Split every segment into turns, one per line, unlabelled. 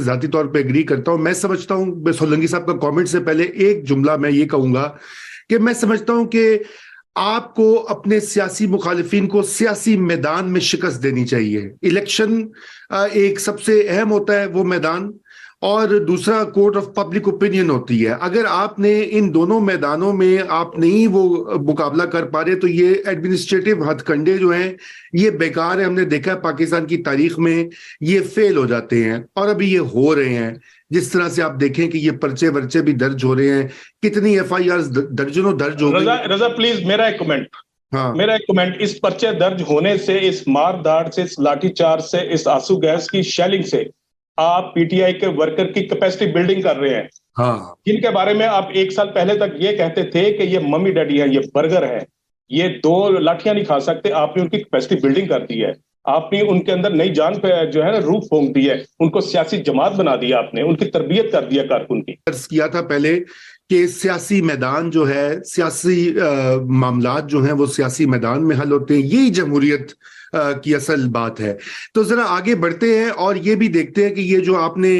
ذاتی طور پہ ایگری کرتا ہوں. میں سمجھتا ہوں, سولنگی صاحب کا کامنٹ سے پہلے ایک جملہ میں یہ کہوں گا کہ میں سمجھتا ہوں کہ آپ کو اپنے سیاسی مخالفین کو سیاسی میدان میں شکست دینی چاہیے. الیکشن ایک سب سے اہم ہوتا ہے وہ میدان, اور دوسرا کورٹ آف پبلک اوپینین ہوتی ہے. اگر آپ نے ان دونوں میدانوں میں آپ نہیں وہ مقابلہ کر پا رہے تو یہ ایڈمنسٹریٹو ہتھ کنڈے جو ہیں یہ بیکار ہیں. ہم نے دیکھا پاکستان کی تاریخ میں یہ فیل ہو جاتے ہیں, اور ابھی یہ ہو رہے ہیں. جس طرح سے آپ دیکھیں کہ یہ پرچے ورچے بھی درج ہو رہے ہیں, کتنی ایف آئی آر درجنوں درج ہو گئی.
رضا پلیز میرا ایک کمنٹ, اس پرچے درج ہونے سے, اس مار داڑ سے, اس لاٹھی چارج سے, اس آنسو گیس کی شیلنگ سے آپ پی ٹی آئی کے ورکر کی کیپیسٹی بلڈنگ کر رہے ہیں, جن کے بارے میں آپ 1 سال پہلے تک یہ کہتے تھے کہ یہ ممی ڈیڈی ہیں, یہ برگر ہے, یہ 2 لاٹھیاں نہیں کھا سکتے. آپ نے ان کی کیپیسٹی بلڈنگ کر دی ہے, آپ نے ان کے اندر نئی جان پہ جو ہے نا روح پھونک دی ہے, ان کو سیاسی جماعت بنا دیا, آپ نے ان کی تربیت کر دیا کارکن کی.
عرض کیا تھا پہلے کہ سیاسی میدان جو ہے, سیاسی معاملات جو ہیں وہ سیاسی میدان میں حل ہوتے ہیں. یہی جمہوریت کی اصل بات ہے. تو ذرا آگے بڑھتے ہیں اور یہ بھی دیکھتے ہیں کہ یہ جو آپ نے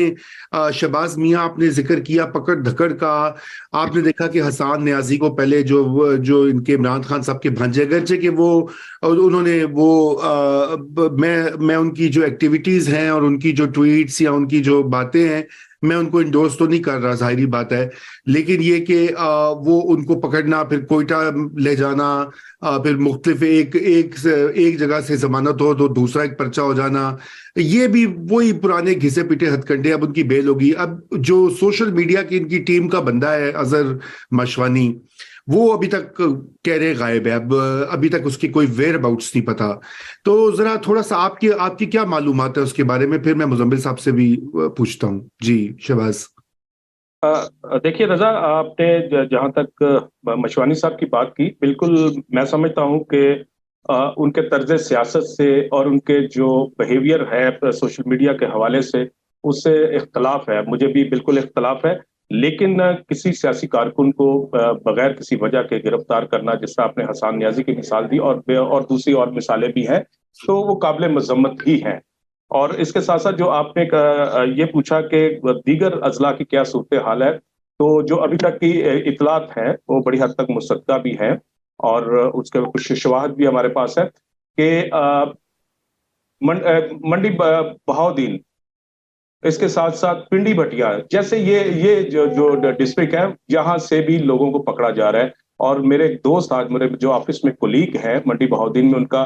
شہباز میاں آپ نے ذکر کیا پکڑ دھکڑ کا, آپ نے دیکھا کہ حسان نیازی کو پہلے جو ان کے عمران خان صاحب کے بھانجے, اگرچہ کہ وہ انہوں نے وہ میں ان کی جو ایکٹیویٹیز ہیں اور ان کی جو ٹویٹس یا ان کی جو باتیں ہیں میں ان کو انڈورس تو نہیں کر رہا, ظاہری بات ہے, لیکن یہ کہ وہ ان کو پکڑنا, پھر کوئٹہ لے جانا, پھر مختلف ایک جگہ سے ضمانت ہو تو دوسرا ایک پرچہ ہو جانا, یہ بھی وہی پرانے گھسے پیٹے ہتھ کنڈے. اب ان کی بیل ہوگی. اب جو سوشل میڈیا کی ان کی ٹیم کا بندہ ہے اظہر مشوانی, وہ ابھی تک کہہ رہے غائب ہے. ابھی تک اس کی کوئی ویئر اباؤٹس نہیں پتا. تو ذرا تھوڑا سا آپ کی کیا معلومات ہے اس کے بارے میں, پھر میں مزمل صاحب سے بھی پوچھتا ہوں. جی شہباز.
دیکھیے رضا, آپ نے جہاں تک مشوانی صاحب کی بات کی, بالکل میں سمجھتا ہوں کہ ان کے طرز سیاست سے اور ان کے جو بیہیویئر ہے سوشل میڈیا کے حوالے سے, اس سے اختلاف ہے, مجھے بھی بالکل اختلاف ہے. لیکن کسی سیاسی کارکن کو بغیر کسی وجہ کے گرفتار کرنا, جس طرح آپ نے حسان نیازی کی مثال دی اور دوسری اور مثالیں بھی ہیں, تو وہ قابل مذمت ہی ہیں. اور اس کے ساتھ ساتھ جو آپ نے یہ پوچھا کہ دیگر اضلاع کی کیا صورتحال ہے, تو جو ابھی تک کی اطلاعات ہیں وہ بڑی حد تک مصدقہ بھی ہیں, اور اس کے کچھ شواہد بھی ہمارے پاس ہے کہ منڈی بہاؤدین, اس کے ساتھ ساتھ پنڈی بٹیا, جیسے یہ جو ڈسٹرکٹ ہے یہاں سے بھی لوگوں کو پکڑا جا رہا ہے. اور میرے ایک دوست, آج میرے جو آفس میں کولیگ ہیں منڈی بہاؤدین میں, ان کا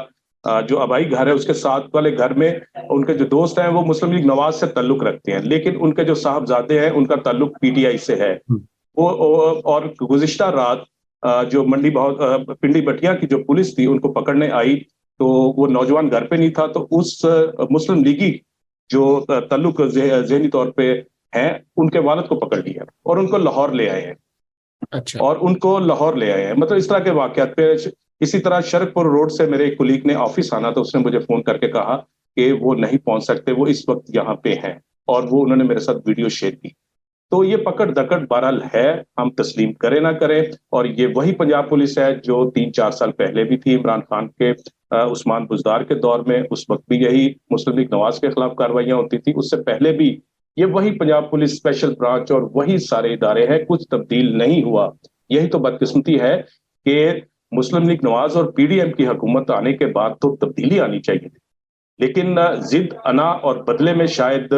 جو آبائی گھر ہے اس کے ساتھ والے گھر میں ان کے جو دوست ہیں وہ مسلم لیگ نواز سے تعلق رکھتے ہیں, لیکن ان کے جو صاحبزادے ہیں ان کا تعلق پی ٹی آئی سے ہے. وہ اور گزشتہ رات جو پنڈی بٹیا کی جو پولیس تھی ان کو پکڑنے آئی تو وہ نوجوان گھر پہ نہیں تھا, تو اس مسلم لیگی جو تعلق ذہنی طور پہ ہیں ان کے والد کو پکڑ لیا اور ان کو لاہور لے آئے ہیں.
اچھا.
اور ان کو لاہور لے آئے ہیں, مطلب اس طرح کے واقعات پہ. اسی طرح شرک پور روڈ سے میرے ایک کولیگ نے آفس آنا تو اس نے مجھے فون کر کے کہا کہ وہ نہیں پہنچ سکتے, وہ اس وقت یہاں پہ ہیں, اور وہ انہوں نے میرے ساتھ ویڈیو شیئر کی. تو یہ پکڑ دکڑ بہرحال ہے, ہم تسلیم کریں نہ کریں, اور یہ وہی پنجاب پولیس ہے جو 3-4 سال پہلے بھی تھی عمران خان کے عثمان بزدار کے دور میں, اس وقت بھی یہی مسلم لیگ نواز کے خلاف کارروائیاں ہوتی تھی. اس سے پہلے بھی یہ وہی پنجاب پولیس اسپیشل برانچ اور وہی سارے ادارے ہیں, کچھ تبدیل نہیں ہوا. یہی تو بدقسمتی ہے کہ مسلم لیگ نواز اور پی ڈی ایم کی حکومت آنے کے بعد تو تبدیلی آنی چاہیے تھی, لیکن ضد انا اور بدلے میں شاید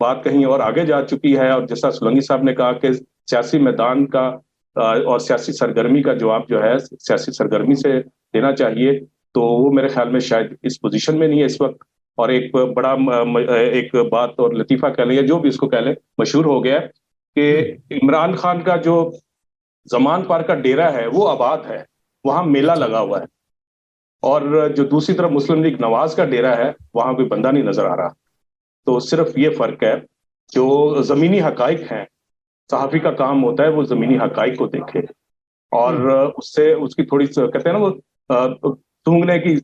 بات کہیں اور آگے جا چکی ہے. اور جیسا سولنگی صاحب نے کہا کہ سیاسی میدان کا اور سیاسی سرگرمی کا جواب جو ہے سیاسی سرگرمی سے دینا چاہیے, تو وہ میرے خیال میں شاید اس پوزیشن میں نہیں ہے اس وقت. اور ایک بڑا ایک بات اور لطیفہ کہہ لیں یا جو بھی اس کو کہہ لیں, مشہور ہو گیا کہ عمران خان کا جو زمان پار کا ڈیرا ہے وہ آباد ہے, وہاں میلہ لگا ہوا ہے, اور جو دوسری طرف مسلم لیگ نواز کا ڈیرا ہے وہاں کوئی بندہ نہیں نظر آ رہا. تو صرف یہ فرق ہے, جو زمینی حقائق ہیں, صحافی کا کام ہوتا ہے وہ زمینی حقائق کو دیکھے, اور اس سے اس کی تھوڑی کہتے ہیں نا وہ سونگنے کی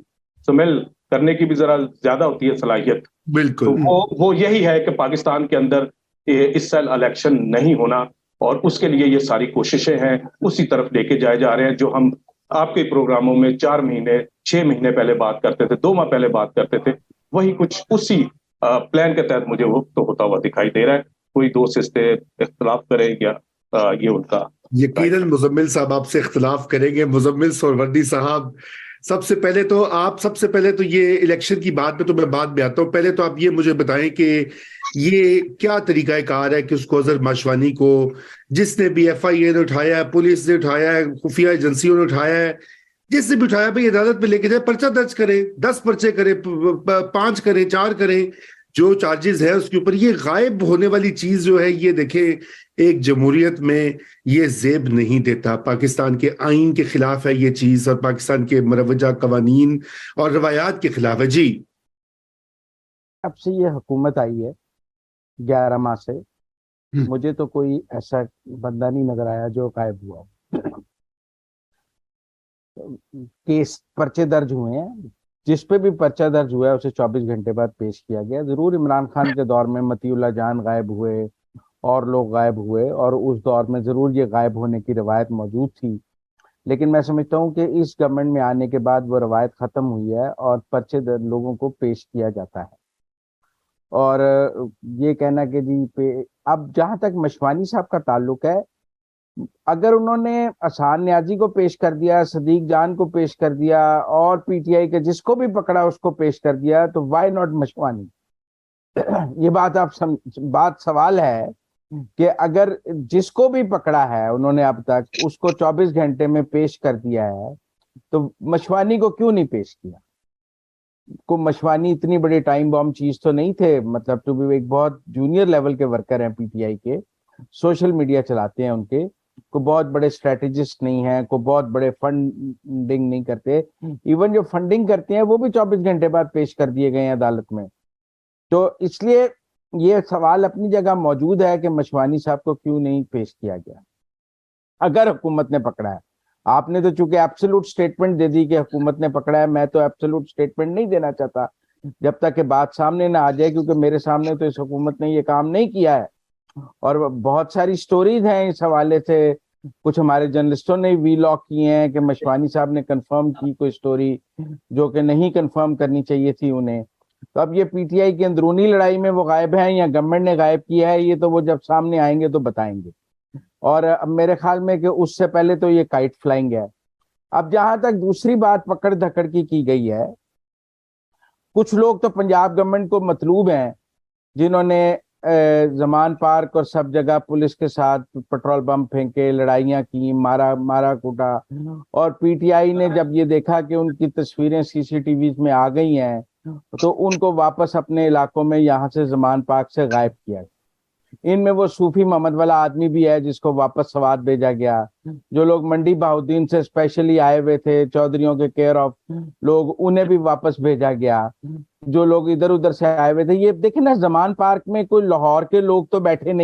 سمیل کرنے کی بھی ذرا زیادہ ہوتی ہے صلاحیت.
بالکل.
تو وہ یہی ہے کہ پاکستان کے اندر اس سال الیکشن نہیں ہونا, اور اس کے لیے یہ ساری کوششیں ہیں, اسی طرف لے کے جائے جا رہے ہیں جو ہم آپ کے پروگراموں میں 4 مہینے 6 مہینے پہلے بات کرتے تھے, 2 ماہ پہلے بات کرتے تھے, وہی کچھ اسی پلان کے تحت مجھے وہ تو ہوتا ہوا دکھائی دے رہا ہے. کوئی دوست اس پہ اختلاف کرے یا یہ ان کا
یقیناً مزمل صاحب آپ سے اختلاف کریں گے. مزمل سہروردی صاحب، سب سے پہلے تو یہ الیکشن کی بات پہ تو میں بعد میں آتا ہوں. پہلے تو آپ یہ مجھے بتائیں کہ یہ کیا طریقہ کار ہے کہ اس کو اظہر ماشوانی کو، جس نے بھی ایف آئی اے نے اٹھایا ہے، پولیس نے اٹھایا ہے، خفیہ ایجنسیوں نے اٹھایا ہے، جس نے بھی اٹھایا بھائی عدالت میں لے کے جائے، پرچہ درج کرے، 10 پرچے کرے، 5 کریں، 4 کریں، جو چارجز ہے اس کے اوپر. یہ غائب ہونے والی چیز جو ہے، یہ دیکھیں ایک جمہوریت میں یہ زیب نہیں دیتا. پاکستان کے آئین کے خلاف ہے یہ چیز، اور پاکستان کے مروجہ قوانین اور روایات کے خلاف ہے. جی
اب سے یہ حکومت آئی ہے 11 ماہ سے، مجھے تو کوئی ایسا بندہ نہیں نظر آیا جو غائب ہوا. کیس پرچے درج ہوئے ہیں، جس پہ بھی پرچہ درج ہوا ہے اسے 24 گھنٹے بعد پیش کیا گیا. ضرور عمران خان کے دور میں مطیع اللہ جان غائب ہوئے اور لوگ غائب ہوئے، اور اس دور میں ضرور یہ غائب ہونے کی روایت موجود تھی، لیکن میں سمجھتا ہوں کہ اس گورنمنٹ میں آنے کے بعد وہ روایت ختم ہوئی ہے اور پرچے لوگوں کو پیش کیا جاتا ہے. اور یہ کہنا کہ جی اب جہاں تک مشوانی صاحب کا تعلق ہے، اگر انہوں نے احسان نیازی کو پیش کر دیا، صدیق جان کو پیش کر دیا، اور پی ٹی آئی کے جس کو بھی پکڑا اس کو پیش کر دیا، تو وائی ناٹ مشوانی؟ یہ بات سوال ہے کہ اگر جس کو بھی پکڑا ہے انہوں نے اب تک اس کو 24 گھنٹے میں پیش کر دیا ہے، تو مشوانی کو کیوں نہیں پیش کیا؟ کو مشوانی اتنی بڑی ٹائم بام چیز تو نہیں تھے، مطلب تو بھی ایک بہت جونیئر لیول کے ورکر ہیں پی ٹی آئی کے، سوشل میڈیا چلاتے ہیں، ان کے کو بہت بڑے اسٹریٹجسٹ نہیں ہیں، کو بہت بڑے فنڈنگ نہیں کرتے. ایون جو فنڈنگ کرتے ہیں وہ بھی 24 گھنٹے بعد پیش کر دیے گئے ہیں عدالت میں. تو اس لیے یہ سوال اپنی جگہ موجود ہے کہ مشوانی صاحب کو کیوں نہیں پیش کیا گیا اگر حکومت نے پکڑا ہے. آپ نے تو چونکہ ایبسولوٹ سٹیٹمنٹ دے دی کہ حکومت نے پکڑا ہے، میں تو ایبسولوٹ سٹیٹمنٹ نہیں دینا چاہتا جب تک کہ بات سامنے نہ آ جائے، کیونکہ میرے سامنے تو اس حکومت نے یہ کام نہیں کیا ہے. اور بہت ساری سٹوریز ہیں اس حوالے سے، کچھ ہمارے جرنلسٹوں نے وی لاگ کیے ہیں کہ مشوانی صاحب نے کنفرم کی کوئی سٹوری جو کہ نہیں کنفرم کرنی چاہیے تھی انہیں. تو اب یہ پی ٹی آئی کی اندرونی لڑائی میں وہ غائب ہیں یا گورنمنٹ نے غائب کیا ہے، یہ تو وہ جب سامنے آئیں گے تو بتائیں گے. اور اب میرے خیال میں کہ اس سے پہلے تو یہ کائٹ فلائنگ ہے. اب جہاں تک دوسری بات پکڑ دھکڑ کی گئی ہے، کچھ لوگ تو پنجاب گورنمنٹ کو مطلوب ہیں جنہوں نے زمان پارک اور سب جگہ پولیس کے ساتھ پٹرول بم پھینکے، لڑائیاں کی، مارا کوٹا. اور پی ٹی آئی نے جب یہ دیکھا کہ ان کی تصویریں سی سی ٹی ویز میں آ گئی ہیں تو ان کو واپس اپنے علاقوں میں یہاں سے زمان پارک سے غائب کیا. ان میں وہ صوفی محمد والا آدمی بھی ہے جس کو واپس سوات بھیجا گیا. جو لوگ منڈی بہاؤدین سے اسپیشلی آئے ہوئے تھے، چودھریوں کے کیئر آف لوگ، انہیں بھی واپس بھیجا گیا. جو لوگ ادھر ادھر سے آئے ہوئے تھے، یہ دیکھیں نا، زمان پارک میں کوئی لاہور کے لوگ تو بیٹھے نہیں.